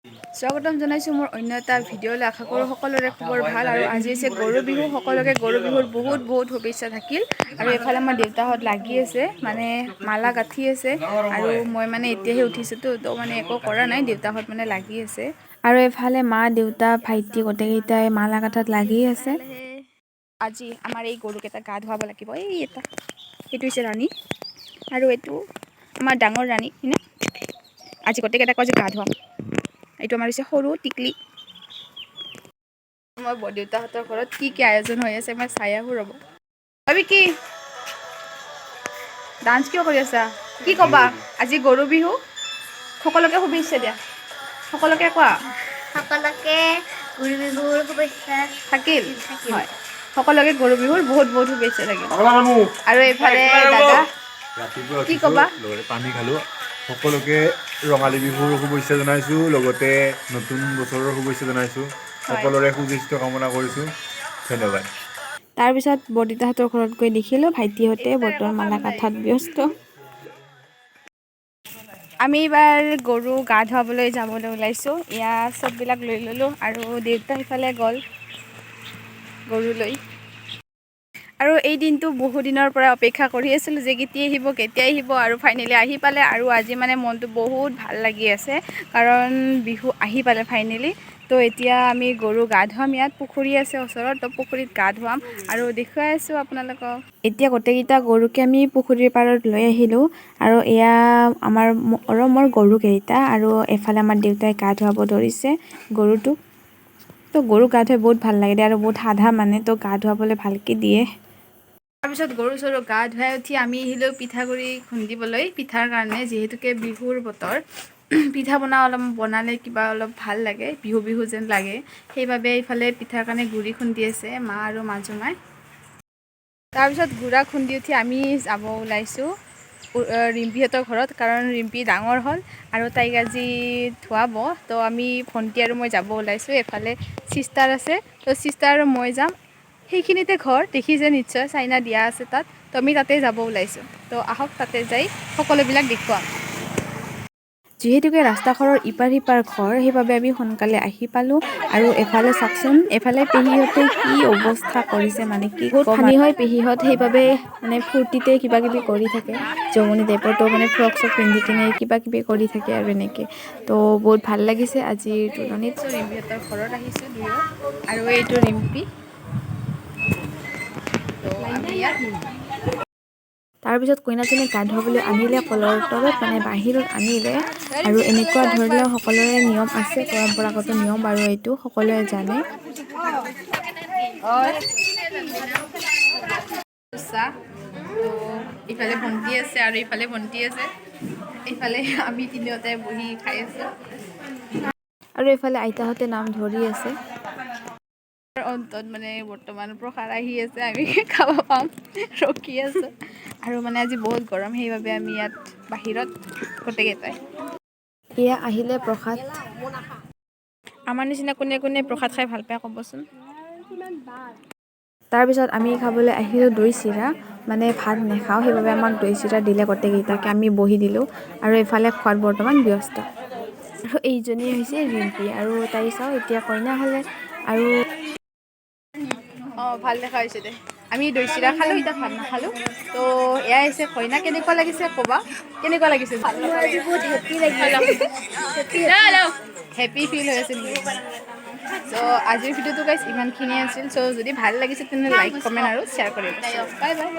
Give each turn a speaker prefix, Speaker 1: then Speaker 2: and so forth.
Speaker 1: স্বাগতম জনাইছোঁ মোৰ অন্য এটা ভিডিঅ'লৈ। আশা কৰোঁ সকলোৰে খবৰ ভাল। আৰু আজি হৈছে গৰু বিহু। সকলোকে গৰু বিহুৰ বহুত বহুত শুভেচ্ছা থাকিল। আৰু এফালে আমাৰ দেউতাহঁত লাগি আছে, মানে মালা গাঁঠি আছে। আৰু মই মানে এতিয়াহে উঠিছোঁতো, তো মানে একো কৰা নাই, দেউতাহঁত মানে লাগি আছে। আৰু এফালে মা, দেউতা, ভাইটি গোটেইকেইটাই মালা গাঁঠাত লাগি আছে। আজি আমাৰ এই গৰুকেইটা গা ধুৱাব লাগিব। এইটো হৈছে ৰাণী, আৰু এইটো আমাৰ ডাঙৰ ৰাণী হয়নে। আজি গোটেইকেইটাক আজি গা ধুৱাম। এইটো আমাৰ হৈছে সৰু টিকলি। মই দেউতাহঁতৰ ঘৰত কি কি আয়োজন হৈ আছে মই চাই আহোঁ, ৰ'ব। ভাবি কি ডান্স কিয় কৰি আছা? কি ক'বা আজি গৰু বিহু? সকলোকে শুভেচ্ছা দিয়া, সকলোকে কোৱা।
Speaker 2: সকলোকে গৰু বিহুৰ শুভেচ্ছা
Speaker 1: থাকিল। হয়, সকলোকে গৰু বিহুৰ বহুত বহুত শুভেচ্ছা থাকিল। আৰু এইফালে দাদা
Speaker 3: ৰাতিপুৱা
Speaker 1: কি
Speaker 3: উঠিছোঁ,
Speaker 1: ক'বা?
Speaker 3: লগতে পানী খালোঁ। সকলোকে ৰঙালী বিহুৰ শুভেচ্ছা জনাইছোঁ, লগতে নতুন বছৰৰ শুভেচ্ছা জনাইছোঁ।
Speaker 1: হয়।
Speaker 3: সকলোৰে সুস্বাস্থ্য কামনা কৰিছোঁ। ধন্যবাদ।
Speaker 1: তাৰপিছত বৰদেউতাহঁতৰ ঘৰত গৈ দেখিলোঁ ভাইটিহঁতে বৰ্তমান মালা গাঁঠাত ব্যস্ত। আমি এইবাৰ গৰু গা ধুৱাবলৈ যাবলৈ ওলাইছোঁ। এয়া চববিলাক লৈ ল'লোঁ, আৰু দেউতা সিফালে গ'ল গৰুলৈ। আৰু এই দিনটো বহু দিনৰ পৰা অপেক্ষা কৰি আছিলোঁ যে কেতিয়া আহিব, আৰু ফাইনেলি আহি পালে। আৰু আজি মানে মনটো বহুত ভাল লাগি আছে, কাৰণ বিহু আহি পালে ফাইনেলি। তো এতিয়া আমি গৰু গা ধুৱাম। ইয়াত পুখুৰী আছে ওচৰত, তো পুখুৰীত গা ধুৱাম আৰু দেখুৱাই আছোঁ আপোনালোকক। এতিয়া গোটেইকেইটা গৰুকে আমি পুখুৰীৰ পাৰত লৈ আহিলোঁ। আৰু এয়া আমাৰ মৰমৰ গৰুকেইটা, আৰু এফালে আমাৰ দেউতাই গা ধুৱাব ধৰিছে গৰুটোক। তো গৰু গা ধুৱাই বহুত ভাল লাগে দিয়ে, আৰু বহুত সাধা মানে, তো গা ধুৱাবলৈ ভালকৈ দিয়ে। তাৰপিছত গৰু চৰু গা ধুৱাই উঠি আমি আহিলোঁ পিঠাগুড়ি খুন্দিবলৈ, পিঠাৰ কাৰণে। যিহেতুকে বিহুৰ বতৰ, পিঠা অলপ বনালে কিবা অলপ ভাল লাগে, বিহু বিহু যেন লাগে। সেইবাবে এইফালে পিঠাৰ কাৰণে গুড়ি খুন্দি আছে মা আৰু মাজুমাই। তাৰপিছত গুড়া খুন্দি উঠি আমি যাব ওলাইছোঁ ৰিম্পীহঁতৰ ঘৰত, কাৰণ ৰিম্পী ডাঙৰ হ'ল আৰু তাইক আজি ধুৱাব। তো আমি ভণ্টি আৰু মই যাব ওলাইছোঁ। এফালে ছিষ্টাৰ আছে, তো ছিষ্টাৰ আৰু মই যাম। সেইখিনিতে ঘৰ দেখিছে নিশ্চয়, চাইনা দিয়া আছে তাত। তো আমি তাতে যাব ওলাইছোঁ। তো আহক তাতে যাই সকলোবিলাক দেখুৱাম। যিহেতুকে ৰাস্তাঘৰৰ ইপাৰ সিপাৰ ঘৰ, সেইবাবে আমি সোনকালে আহি পালোঁ। আৰু এফালে চাওকচোন, এফালে পেহীহঁতে কি অৱস্থা কৰিছে, মানে কি বহুত ফানি হয় পেহীহঁত। সেইবাবে মানে ফূৰ্তিতে কিবা কিবি কৰি থাকে, জমনি টাইপৰ। তো মানে ফ্ৰক চক পিন্ধি কিনে কিবা কিবি কৰি থাকে আৰু এনেকৈ। তো বহুত ভাল লাগিছে আজিৰ তুলনিত। ৰিম্পীহঁতৰ ঘৰত আহিছোঁ দুয়ো, আৰু এইটো ৰিম্পী। তো আমি ইয়াত তাৰপিছত কইনাজনীক গা ধুৱাবলৈ আনিলে কলৰ তলত, মানে বাহিৰত আনিলে। আৰু এনেকুৱা ধৰণৰ সকলোৰে নিয়ম আছে, পৰম্পৰাগত নিয়ম, আৰু এইটো সকলোৱে জানে। তো ইফালে ভণ্টি আছে, আৰু ইফালে ভণ্টি আছে। এইফালে আমি তিনিওটাই বহি খাই আছোঁ, আৰু এইফালে আইতাহঁতে নাম ধৰি আছে। অন্তত মানে বৰ্তমান প্ৰসাদ আহি আছে, আমি খাব পাম, ৰখি আছোঁ। আৰু মানে আজি বহুত গৰম, সেইবাবে আমি ইয়াত বাহিৰত গোটেইকেইটাই। এয়া আহিলে প্ৰসাদ। আমাৰ নিচিনা কোনে কোনে প্ৰসাদ খাই ভাল পায় ক'বচোন। তাৰপিছত আমি খাবলৈ আহিলোঁ দৈ চিৰা, মানে ভাত নাখাওঁ, সেইবাবে আমাক দৈ চিৰা দিলে গোটেইকেইটাকে। আমি বহি দিলোঁ, আৰু এইফালে খোৱাত বৰ্তমান ব্যস্ত। আৰু এইজনী হৈছে ৰিম্পী, আৰু তাই চাওঁ এতিয়া কইনা হ'লে। আৰু অঁ, ভাল দেখা হৈছে দে। আমি দৈ চিৰা খালোঁ, এতিয়া ভাত নাখালোঁ। তো এয়াই হৈছে কইনা। কেনেকুৱা লাগিছে ক'বা, কেনেকুৱা লাগিছে?
Speaker 2: আজি বহুত হেপী লাগি আছে।
Speaker 1: হেপী ফিল হৈ আছে নেকি? চ' আজিৰ ভিডিঅ'টো গাইজ ইমানখিনিয়ে আছিল। চ' যদি ভাল লাগিছে তেনে লাইক, কমেণ্ট আৰু শ্বেয়াৰ কৰিব। Bye bye.